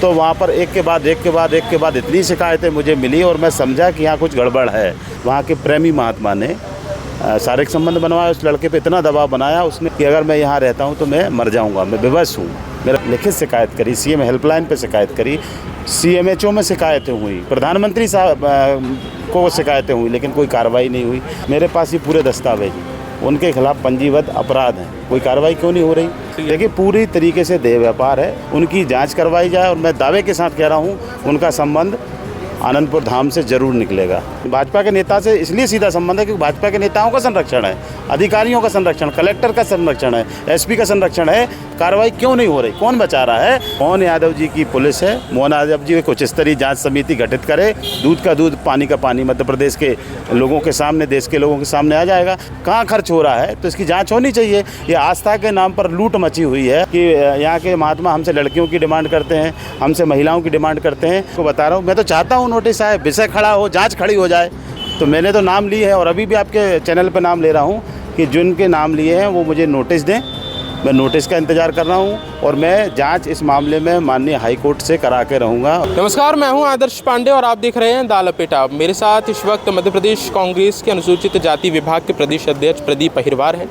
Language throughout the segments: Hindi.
तो वहाँ पर एक के बाद इतनी शिकायतें मुझे मिली और मैं समझा कि यहाँ कुछ गड़बड़ है। वहाँ के प्रेमी महात्मा ने शारीरिक संबंध बनवाया, उस लड़के पे इतना दबाव बनाया उसने कि अगर मैं यहाँ रहता हूँ तो मैं मर जाऊँगा, मैं बेबस हूँ। मेरा लिखित शिकायत करी, सीएम हेल्पलाइन पे शिकायत करी, सीएमएचओ में शिकायतें हुई, प्रधानमंत्री साहब को शिकायतें हुई, लेकिन कोई कार्रवाई नहीं हुई। मेरे पास ये पूरे दस्तावेज, उनके खिलाफ पंजीबद्ध अपराध हैं, कोई कार्रवाई क्यों नहीं हो रही? देखिए पूरी तरीके से देह व्यापार है, उनकी जांच करवाई जाए। और मैं दावे के साथ कह रहा हूँ उनका संबंध आनंदपुर धाम से जरूर निकलेगा। भाजपा के नेता से इसलिए सीधा संबंध है क्योंकि भाजपा के नेताओं का संरक्षण है, अधिकारियों का संरक्षण, कलेक्टर का संरक्षण है, एसपी का संरक्षण है। कार्रवाई क्यों नहीं हो रही? कौन बचा रहा है? मोहन यादव जी की पुलिस है। मोहन यादव जी कुछ स्तरीय जांच समिति गठित करे, दूध का दूध पानी का पानी मध्य प्रदेश के लोगों के सामने, देश के लोगों के सामने आ जाएगा। कहाँ खर्च हो रहा है तो इसकी जाँच होनी चाहिए। ये आस्था के नाम पर लूट मची हुई है कि यहाँ के महात्मा हमसे लड़कियों की डिमांड करते हैं, हमसे महिलाओं की डिमांड करते हैं। तो बता रहा हूँ, मैं तो चाहता हूँ नोटिस आए, विषय खड़ा हो, जांच खड़ी हो जाए। तो मैंने तो नाम ली है और अभी भी आपके चैनल पर नाम ले रहा हूँ कि जिनके नाम लिए हैं वो मुझे नोटिस दें। मैं नोटिस का इंतजार कर रहा हूँ और मैं जांच इस मामले में माननीय हाई कोर्ट से करा के रहूँगा। नमस्कार, मैं हूँ आदर्श पांडे और आप देख रहे हैं द लपेटा। मेरे साथ इस वक्त मध्य प्रदेश कांग्रेस के अनुसूचित जाति विभाग के प्रदेश अध्यक्ष प्रदीप अहिरवार हैं।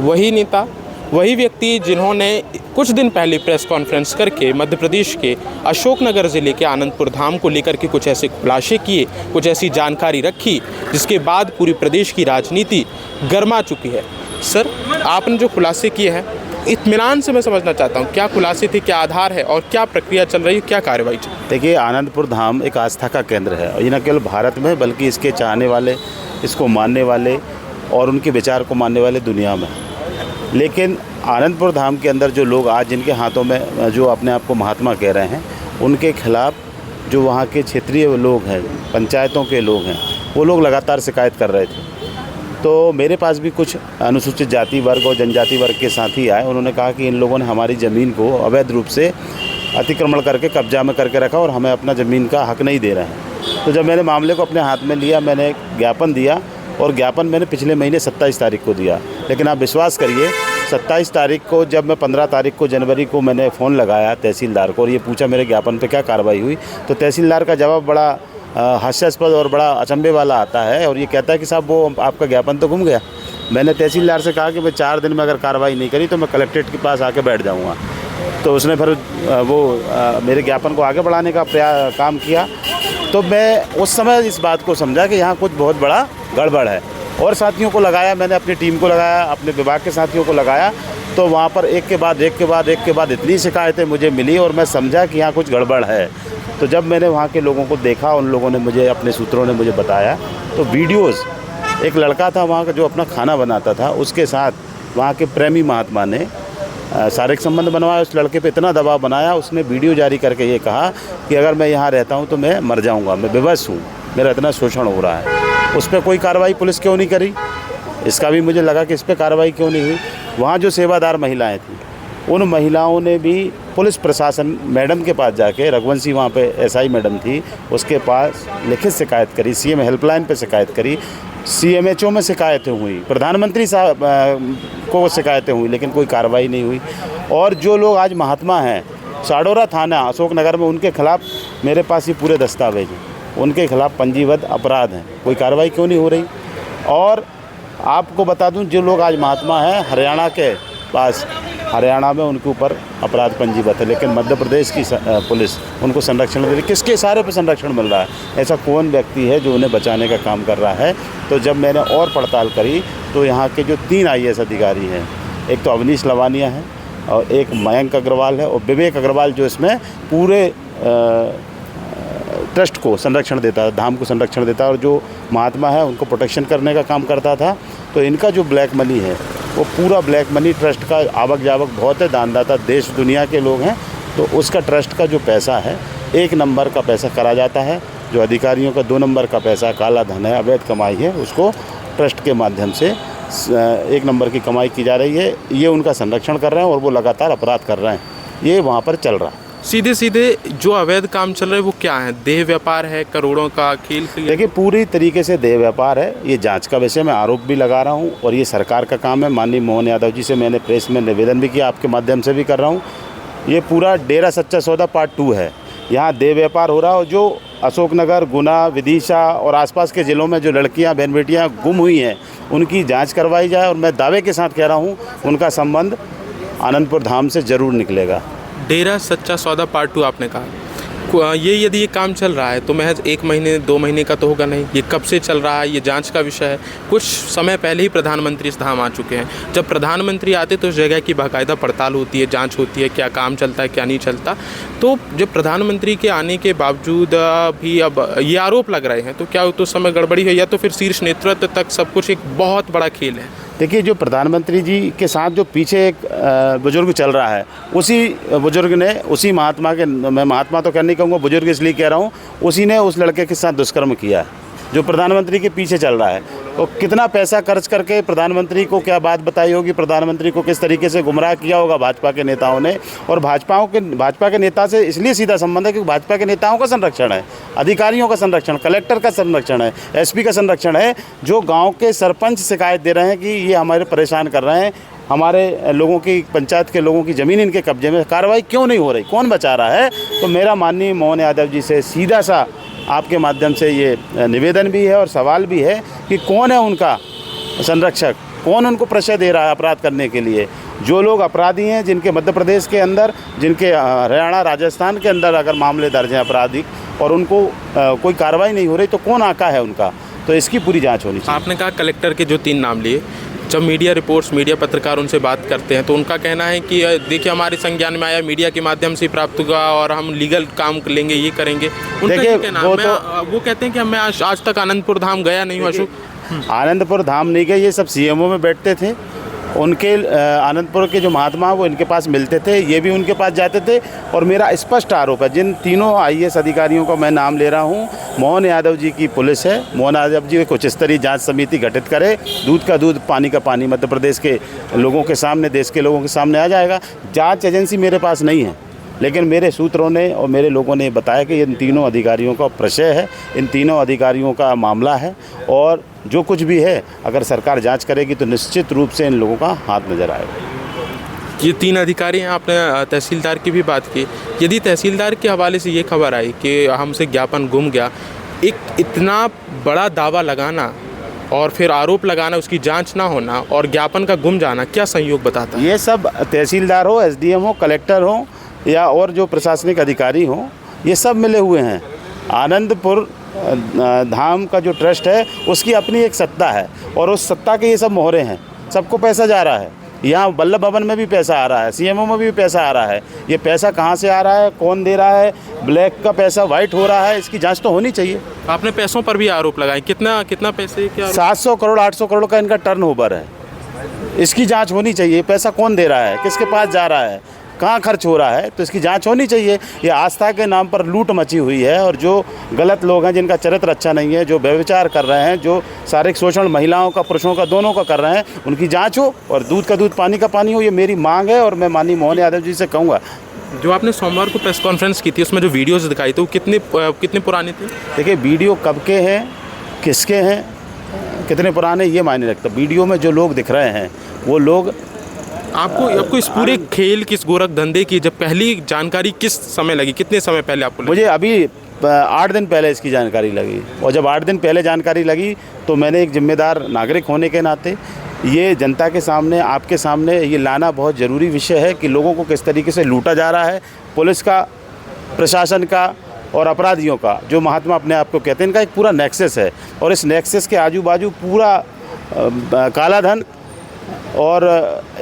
वही नेता, वही व्यक्ति जिन्होंने कुछ दिन पहले प्रेस कॉन्फ्रेंस करके मध्य प्रदेश के अशोकनगर ज़िले के आनंदपुर धाम को लेकर के कुछ ऐसे खुलासे किए, कुछ ऐसी जानकारी रखी जिसके बाद पूरी प्रदेश की राजनीति गर्मा चुकी है। सर, आपने जो खुलासे किए हैं इत्मीनान से मैं समझना चाहता हूँ, क्या खुलासे थे, क्या आधार है और क्या प्रक्रिया चल रही है, क्या कार्रवाई चल रही है? देखिए, आनंदपुर धाम एक आस्था का केंद्र है और ये न केवल भारत में बल्कि इसके चाहने वाले, इसको मानने वाले और उनके विचार को मानने वाले दुनिया में। लेकिन आनंदपुर धाम के अंदर जो लोग आज जिनके हाथों में जो अपने आप को महात्मा कह रहे हैं, उनके खिलाफ जो वहाँ के क्षेत्रीय लोग हैं, पंचायतों के लोग हैं, वो लोग लगातार शिकायत कर रहे थे। तो मेरे पास भी कुछ अनुसूचित जाति वर्ग और जनजाति वर्ग के साथी आए। उन्होंने कहा कि इन लोगों ने हमारी ज़मीन को अवैध रूप से अतिक्रमण करके कब्जा में करके रखा और हमें अपना ज़मीन का हक नहीं दे रहे हैं। तो जब मैंने मामले को अपने हाथ में लिया, मैंने ज्ञापन दिया और ज्ञापन मैंने पिछले महीने 27 तारीख को दिया। लेकिन आप विश्वास करिए, 27 तारीख को जब मैं 15 तारीख को जनवरी को मैंने फ़ोन लगाया तहसीलदार को और ये पूछा मेरे ज्ञापन पे क्या कार्रवाई हुई, तो तहसीलदार का जवाब बड़ा हास्यास्पद और बड़ा अचंभे वाला आता है और ये कहता है कि साहब वो आपका ज्ञापन तो गुम गया। मैंने तहसीलदार से कहा कि मैं 4 दिन में अगर कार्रवाई नहीं करी तो मैं कलेक्ट्रेट के पास आके बैठ जाऊँगा। तो उसने फिर मेरे ज्ञापन को आगे बढ़ाने का काम किया। तो मैं उस समय इस बात को समझा कि यहाँ कुछ बहुत बड़ा गड़बड़ है और साथियों को लगाया, मैंने अपनी टीम को लगाया, अपने विभाग के साथियों को लगाया। तो वहाँ पर एक के बाद इतनी शिकायतें मुझे मिली और मैं समझा कि यहाँ कुछ गड़बड़ है। तो जब मैंने वहाँ के लोगों को देखा, उन लोगों ने मुझे, अपने सूत्रों ने मुझे बताया, तो वीडियोज़, एक लड़का था वहाँ का जो अपना खाना बनाता था, उसके साथ वहाँ के प्रेमी महात्मा ने शारीरिक संबंध बनवाया, उस लड़के पे इतना दबाव बनाया, उसने वीडियो जारी करके ये कहा कि अगर मैं यहाँ रहता हूँ तो मैं मर जाऊँगा, मैं बेबस हूँ, मेरा इतना शोषण हो रहा है। उस पर कोई कार्रवाई पुलिस क्यों नहीं करी? इसका भी मुझे लगा कि इस पर कार्रवाई क्यों नहीं हुई। वहाँ जो सेवादार महिलाएं थीं, उन महिलाओं ने भी पुलिस प्रशासन मैडम के पास जाके, रघुवंशी वहाँ पे एसआई मैडम थी, उसके पास लिखित शिकायत करी, सीएम हेल्पलाइन पे शिकायत करी, सीएमएचओ में शिकायतें हुई, प्रधानमंत्री साहब को शिकायतें हुई, लेकिन कोई कार्रवाई नहीं हुई। और जो लोग आज महात्मा हैं, साडोरा थाना अशोकनगर में, उनके खिलाफ मेरे पास ये पूरे दस्तावेज हैं, उनके खिलाफ पंजीबद्ध अपराध हैं, कोई कार्रवाई क्यों नहीं हो रही? और आपको बता दूं, जो लोग आज महात्मा हैं, हरियाणा के पास, हरियाणा में उनके ऊपर अपराध पंजीबद्ध है, लेकिन मध्य प्रदेश की पुलिस उनको संरक्षण दे रही। किसके इशारे पर संरक्षण मिल रहा है? ऐसा कौन व्यक्ति है जो उन्हें बचाने का काम कर रहा है? तो जब मैंने और पड़ताल करी तो यहाँ के जो 3 IAS अधिकारी हैं, एक तो अवनीश लवानिया है और एक मयंक अग्रवाल है और विवेक अग्रवाल, जो इसमें पूरे ट्रस्ट को संरक्षण देता है, धाम को संरक्षण देता है और जो महात्मा है उनको प्रोटेक्शन करने का काम करता था। तो इनका जो ब्लैक मनी है, वो पूरा ब्लैक मनी, ट्रस्ट का आवक जावक बहुत है, दानदाता देश दुनिया के लोग हैं, तो उसका ट्रस्ट का जो पैसा है, 1 नंबर का पैसा करा जाता है। जो अधिकारियों का 2 नंबर का पैसा काला धन है, अवैध कमाई है, उसको ट्रस्ट के माध्यम से 1 नंबर की कमाई की जा रही है। ये उनका संरक्षण कर रहे हैं और वो लगातार अपराध कर रहे हैं, ये वहाँ पर चल रहा है। सीधे सीधे जो अवैध काम चल रहा है वो क्या है? देह व्यापार है, करोड़ों का खेल? देखिए, पूरी तरीके से देह व्यापार है। ये जांच का विषय मैं आरोप भी लगा रहा हूँ और ये सरकार का काम है। माननीय मोहन यादव जी से मैंने प्रेस में निवेदन भी किया, आपके माध्यम से भी कर रहा हूँ ये पूरा डेरा सच्चा सौदा पार्ट 2 है। यहाँ देह व्यापार हो रहा है और जो अशोकनगर, गुना, विदिशा और आसपास के ज़िलों में जो लड़कियाँ बहन बेटियाँ गुम हुई हैं उनकी जांच करवाई जाए। और मैं दावे के साथ कह रहा हूँ उनका संबंध आनंदपुर धाम से ज़रूर निकलेगा। डेरा सच्चा सौदा पार्ट 2 आपने कहा, ये यदि ये काम चल रहा है तो महज 1 महीने 2 महीने का तो होगा नहीं, ये कब से चल रहा है, ये जांच का विषय है। कुछ समय पहले ही प्रधानमंत्री इस धाम आ चुके हैं। जब प्रधानमंत्री आते तो उस जगह की बाकायदा पड़ताल होती है, जांच होती है, क्या काम चलता है क्या नहीं चलता। तो जब प्रधानमंत्री के आने के बावजूद भी अब ये आरोप लग रहे हैं तो क्या उस समय गड़बड़ी है या तो फिर शीर्ष नेतृत्व तक सब कुछ एक बहुत बड़ा खेल है? देखिए, जो प्रधानमंत्री जी के साथ जो पीछे एक बुजुर्ग चल रहा है, उसी बुजुर्ग ने, उसी महात्मा के, मैं महात्मा तो कहने कहूँगा, बुजुर्ग इसलिए कह रहा हूँ, उसी ने उस लड़के के साथ दुष्कर्म किया है जो प्रधानमंत्री के पीछे चल रहा है। तो कितना पैसा खर्च करके प्रधानमंत्री को क्या बात बताई होगी, प्रधानमंत्री को किस तरीके से गुमराह किया होगा भाजपा के नेताओं ने। और भाजपा के नेता से इसलिए सीधा संबंध है क्योंकि भाजपा के नेताओं का संरक्षण है, अधिकारियों का संरक्षण, कलेक्टर का संरक्षण है, एसपी का संरक्षण है। जो गाँव के सरपंच शिकायत दे रहे हैं कि ये हमारे परेशान कर रहे हैं, हमारे लोगों की, पंचायत के लोगों की ज़मीन इनके कब्जे में, कार्रवाई क्यों नहीं हो रही, कौन बचा रहा है। तो मेरा माननीय मोहन यादव जी से सीधा सा आपके माध्यम से ये निवेदन भी है और सवाल भी है कि कौन है उनका संरक्षक, कौन उनको प्रशय दे रहा है अपराध करने के लिए। जो लोग अपराधी हैं, जिनके मध्य प्रदेश के अंदर, जिनके हरियाणा, राजस्थान के अंदर अगर मामले दर्ज हैं आपराधिक और उनको कोई कार्रवाई नहीं हो रही, तो कौन आका है उनका, तो इसकी पूरी जांच होनी चाहिए। आपने कहा कलेक्टर के जो 3 नाम लिए, जब मीडिया रिपोर्ट्स, मीडिया पत्रकार उनसे बात करते हैं तो उनका कहना है कि देखिए हमारे संज्ञान में आया, मीडिया के माध्यम से प्राप्त हुआ और हम लीगल काम लेंगे, ये करेंगे। उनका ये कहना है, वो कहते हैं कि मैं आज तक आनंदपुर धाम गया नहीं हूँ। अशोक, आनंदपुर धाम नहीं गए, ये सब सीएमओ में बैठते थे। उनके आनंदपुर के जो महात्मा वो इनके पास मिलते थे, ये भी उनके पास जाते थे। और मेरा स्पष्ट आरोप है, जिन तीनों आईएएस अधिकारियों का मैं नाम ले रहा हूँ, मोहन यादव जी की पुलिस है, मोहन यादव जी कुछ स्तरीय जांच समिति गठित करे, दूध का दूध पानी का पानी मध्य प्रदेश के लोगों के सामने, देश के लोगों के सामने आ जाएगा। जाँच एजेंसी मेरे पास नहीं है, लेकिन मेरे सूत्रों ने और मेरे लोगों ने बताया कि इन तीनों अधिकारियों का प्रशय है, इन तीनों अधिकारियों का मामला है। और जो कुछ भी है, अगर सरकार जांच करेगी तो निश्चित रूप से इन लोगों का हाथ नज़र आएगा। ये 3 अधिकारी हैं। आपने तहसीलदार की भी बात की। यदि तहसीलदार के हवाले से ये खबर आई कि हमसे ज्ञापन गुम गया, एक इतना बड़ा दावा लगाना और फिर आरोप लगाना, उसकी जांच ना होना और ज्ञापन का गुम जाना, क्या संयोग बताता है? ये सब तहसीलदार हो, एसडीएम हो, कलेक्टर हो या और जो प्रशासनिक अधिकारी हों, ये सब मिले हुए हैं। आनंदपुर धाम का जो ट्रस्ट है उसकी अपनी एक सत्ता है और उस सत्ता के ये सब मोहरे हैं। सबको पैसा जा रहा है, यहाँ वल्लभ भवन में भी पैसा आ रहा है, सीएमओ में भी पैसा आ रहा है। ये पैसा कहाँ से आ रहा है, कौन दे रहा है, ब्लैक का पैसा वाइट हो रहा है, इसकी जांच तो होनी चाहिए। आपने पैसों पर भी आरोप लगाए, कितना पैसे? क्या 700 करोड़ 800 करोड़ का इनका टर्नओवर है, इसकी जाँच होनी चाहिए। पैसा कौन दे रहा है, किसके पास जा रहा है, कहाँ खर्च हो रहा है, तो इसकी जांच होनी चाहिए। ये आस्था के नाम पर लूट मची हुई है और जो गलत लोग हैं, जिनका चरित्र अच्छा नहीं है, जो व्यभिचार कर रहे हैं, जो शारीरिक शोषण महिलाओं का, पुरुषों का, दोनों का कर रहे हैं, उनकी जांच हो और दूध का दूध पानी का पानी हो। ये मेरी मांग है और मैं माननीय मोहन यादव जी से कहूँगा। जो आपने सोमवार को प्रेस कॉन्फ्रेंस की थी, उसमें जो वीडियोस दिखाई थे वो कितने पुराने थे? देखिए, वीडियो कब के हैं, किसके हैं, कितने पुराने, ये मायने रखता। वीडियो में जो लोग दिख रहे हैं वो लोग, आपको इस पूरे खेल की, इस गोरख धंधे की जब पहली जानकारी किस समय लगी, कितने समय पहले आपको लगी? मुझे अभी 8 दिन पहले इसकी जानकारी लगी। और जब 8 दिन पहले जानकारी लगी तो मैंने एक जिम्मेदार नागरिक होने के नाते ये जनता के सामने, आपके सामने ये लाना बहुत ज़रूरी विषय है कि लोगों को किस तरीके से लूटा जा रहा है। पुलिस का, प्रशासन का और अपराधियों का, जो महात्मा अपने आप को कहते हैं, इनका एक पूरा नेक्सस है। और इस नेक्सस के आजू बाजू पूरा काला धन। और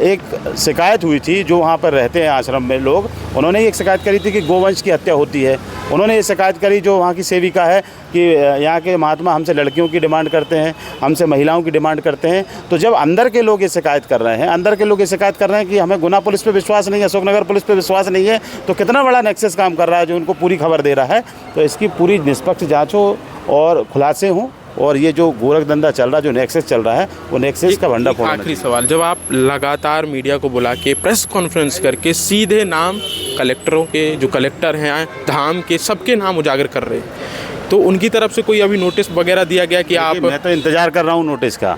एक शिकायत हुई थी, जो वहाँ पर रहते हैं आश्रम में लोग, उन्होंने एक शिकायत करी थी कि गोवंश की हत्या होती है। उन्होंने ये शिकायत करी, जो वहाँ की सेविका है, कि यहाँ के महात्मा हमसे लड़कियों की डिमांड करते हैं, हमसे महिलाओं की डिमांड करते हैं। तो जब अंदर के लोग ये शिकायत कर रहे हैं, कि हमें गुना पुलिस पे विश्वास नहीं है, अशोकनगर पुलिस पे विश्वास नहीं है, तो कितना बड़ा नेक्सस काम कर रहा है जो उनको पूरी खबर दे रहा है। तो इसकी पूरी निष्पक्ष जाँच हो और खुलासे हों। और ये जो गोरख धंधा चल रहा है, जो नेक्सस चल रहा है, वो नेक्सस का भंडाफोड़। आखिरी सवाल, जब आप लगातार मीडिया को बुला के प्रेस कॉन्फ्रेंस करके सीधे नाम कलेक्टरों के, जो कलेक्टर हैं धाम के, सबके नाम उजागर कर रहे हैं, तो उनकी तरफ से कोई अभी नोटिस वगैरह दिया गया कि आप? मैं तो इंतज़ार कर रहा हूँ नोटिस का।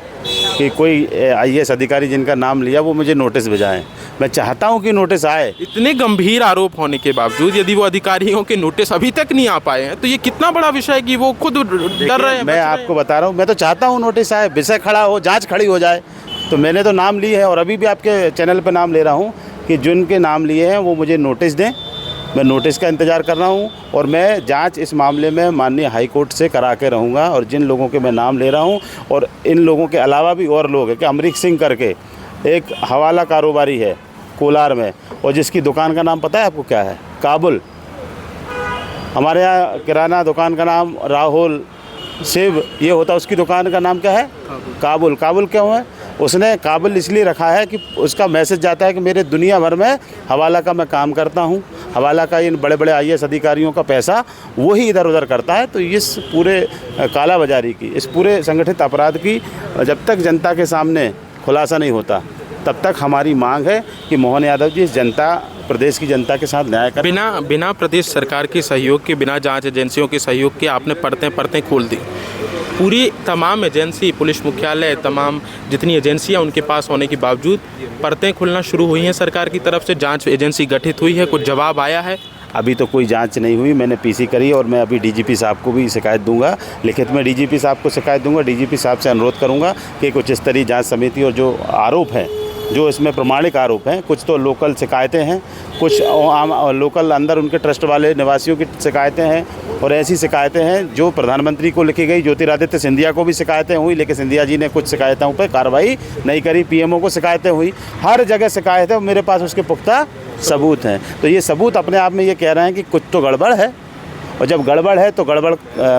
कि कोई IAS अधिकारी जिनका नाम लिया वो मुझे नोटिस भिजाएं। मैं चाहता हूं कि नोटिस आए। इतने गंभीर आरोप होने के बावजूद यदि वो अधिकारियों के नोटिस अभी तक नहीं आ पाए हैं तो ये कितना बड़ा विषय है कि वो खुद डर रहे हैं। मैं आपको बता रहा हूँ, मैं तो चाहता हूँ नोटिस आए, विषय खड़ा हो, जाँच खड़ी हो जाए। तो मैंने तो नाम लिए हैं और अभी भी आपके चैनल पर नाम ले रहा हूँ कि जिनके नाम लिए हैं वो मुझे नोटिस दें। मैं नोटिस का इंतज़ार कर रहा हूँ और मैं जांच इस मामले में माननीय हाई कोर्ट से करा के रहूँगा। और जिन लोगों के मैं नाम ले रहा हूँ और इन लोगों के अलावा भी और लोग हैं कि अमरीक सिंह करके एक हवाला कारोबारी है कोलार में, और जिसकी दुकान का नाम पता है आपको क्या है? काबुल। हमारे यहाँ किराना दुकान का नाम राहुल शिव ये होता, उसकी दुकान का नाम क्या है? काबुल। काबुल क्यों है? उसने काबुल इसलिए रखा है कि उसका मैसेज जाता है कि मेरे दुनिया भर में हवाला का मैं काम करता हूँ, हवाला का इन बड़े बड़े IAS अधिकारियों का पैसा वही इधर उधर करता है। तो इस पूरे काला बाजारी की, इस पूरे संगठित अपराध की जब तक जनता के सामने खुलासा नहीं होता तब तक हमारी मांग है कि मोहन यादव जी जनता, प्रदेश की जनता के साथ न्याय करें। बिना प्रदेश सरकार के सहयोग के, बिना जांच एजेंसियों के सहयोग के आपने परतें खोल दी। पूरी तमाम एजेंसी, पुलिस मुख्यालय, तमाम जितनी एजेंसियां उनके पास होने के बावजूद परतें खुलना शुरू हुई हैं सरकार की तरफ से। जांच एजेंसी गठित हुई है, कुछ जवाब आया है? अभी तो कोई जांच नहीं हुई। मैंने PC करी और मैं अभी DGP साहब को भी शिकायत दूंगा, लिखित में DGP साहब को शिकायत दूंगा। DGP साहब से अनुरोध करूंगा कि कुछ इस तरह जांच समिति, और जो आरोप हैं, जो इसमें प्रमाणिक आरोप हैं, कुछ तो लोकल शिकायतें हैं, कुछ आम लोकल अंदर उनके ट्रस्ट वाले निवासियों की शिकायतें हैं, और ऐसी शिकायतें हैं जो प्रधानमंत्री को लिखी गई। ज्योतिरादित्य सिंधिया को भी शिकायतें हुई, लेकिन सिंधिया जी ने कुछ शिकायतों पर कार्रवाई नहीं करी। PMO को शिकायतें हुई, हर जगह शिकायत है, मेरे पास उसके पुख्ता सबूत हैं। तो ये सबूत अपने आप में ये कह रहे हैं कि कुछ तो गड़बड़ है, और जब गड़बड़ है तो गड़बड़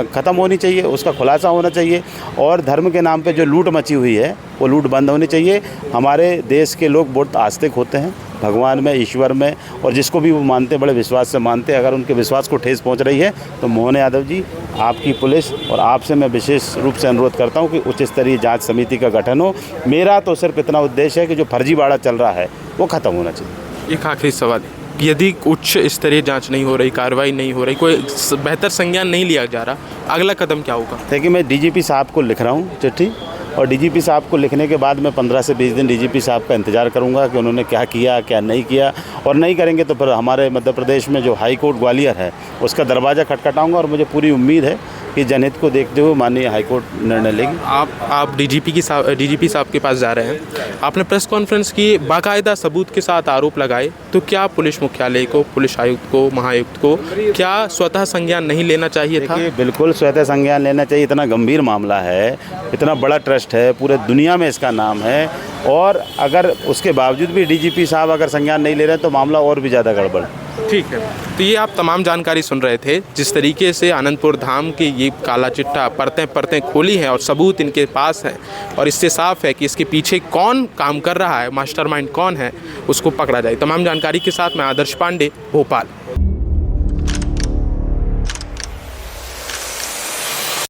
ख़त्म होनी चाहिए, उसका खुलासा होना चाहिए। और धर्म के नाम पे जो लूट मची हुई है वो लूट बंद होनी चाहिए। हमारे देश के लोग बहुत आस्तिक होते हैं भगवान में, ईश्वर में, और जिसको भी वो मानते बड़े विश्वास से मानते हैं। अगर उनके विश्वास को ठेस पहुंच रही है तो मोहन यादव जी, आपकी पुलिस और आपसे मैं विशेष रूप से अनुरोध करता हूं कि उच्च स्तरीय जांच समिति का गठन हो। मेरा तो सिर्फ इतना उद्देश्य है कि जो फर्जीवाड़ा चल रहा है वो ख़त्म होना चाहिए। एक आखिरी सवाल, यदि उच्च स्तरीय जांच नहीं हो रही, कार्रवाई नहीं हो रही, कोई बेहतर संज्ञान नहीं लिया जा रहा, अगला कदम क्या होगा? देखिए, मैं DGP साहब को लिख रहा हूँ चिट्ठी, और DGP साहब को लिखने के बाद मैं 15 से 20 दिन DGP साहब का इंतज़ार करूंगा कि उन्होंने क्या किया, क्या नहीं किया। और नहीं करेंगे तो फिर हमारे मध्य प्रदेश में जो हाई कोर्ट ग्वालियर है उसका दरवाज़ा खटखटाऊंगा, और मुझे पूरी उम्मीद है कि जनहित को देखते हुए माननीय हाई कोर्ट निर्णय लेगी। आप DGP साहब के पास जा रहे हैं, आपने प्रेस कॉन्फ्रेंस की, बाकायदा सबूत के साथ आरोप लगाए, तो क्या पुलिस मुख्यालय को, पुलिस आयुक्त को, महाआयुक्त को क्या स्वतः संज्ञान नहीं लेना चाहिए था? बिल्कुल स्वतः संज्ञान लेना चाहिए। इतना गंभीर मामला है, इतना बड़ा ट्रस्ट है, पूरे दुनिया में इसका नाम है, और अगर उसके बावजूद भी DGP साहब अगर संज्ञान नहीं ले रहे हैं तो मामला और भी ज़्यादा गड़बड़। ठीक है, तो ये आप तमाम जानकारी सुन रहे थे, जिस तरीके से आनंदपुर धाम की ये काला चिट्ठा परतें खोली हैं और सबूत इनके पास है, और इससे साफ है कि इसके पीछे कौन काम कर रहा है, मास्टरमाइंड कौन है, उसको पकड़ा जाए। तमाम जानकारी के साथ मैं आदर्श पांडे, भोपाल।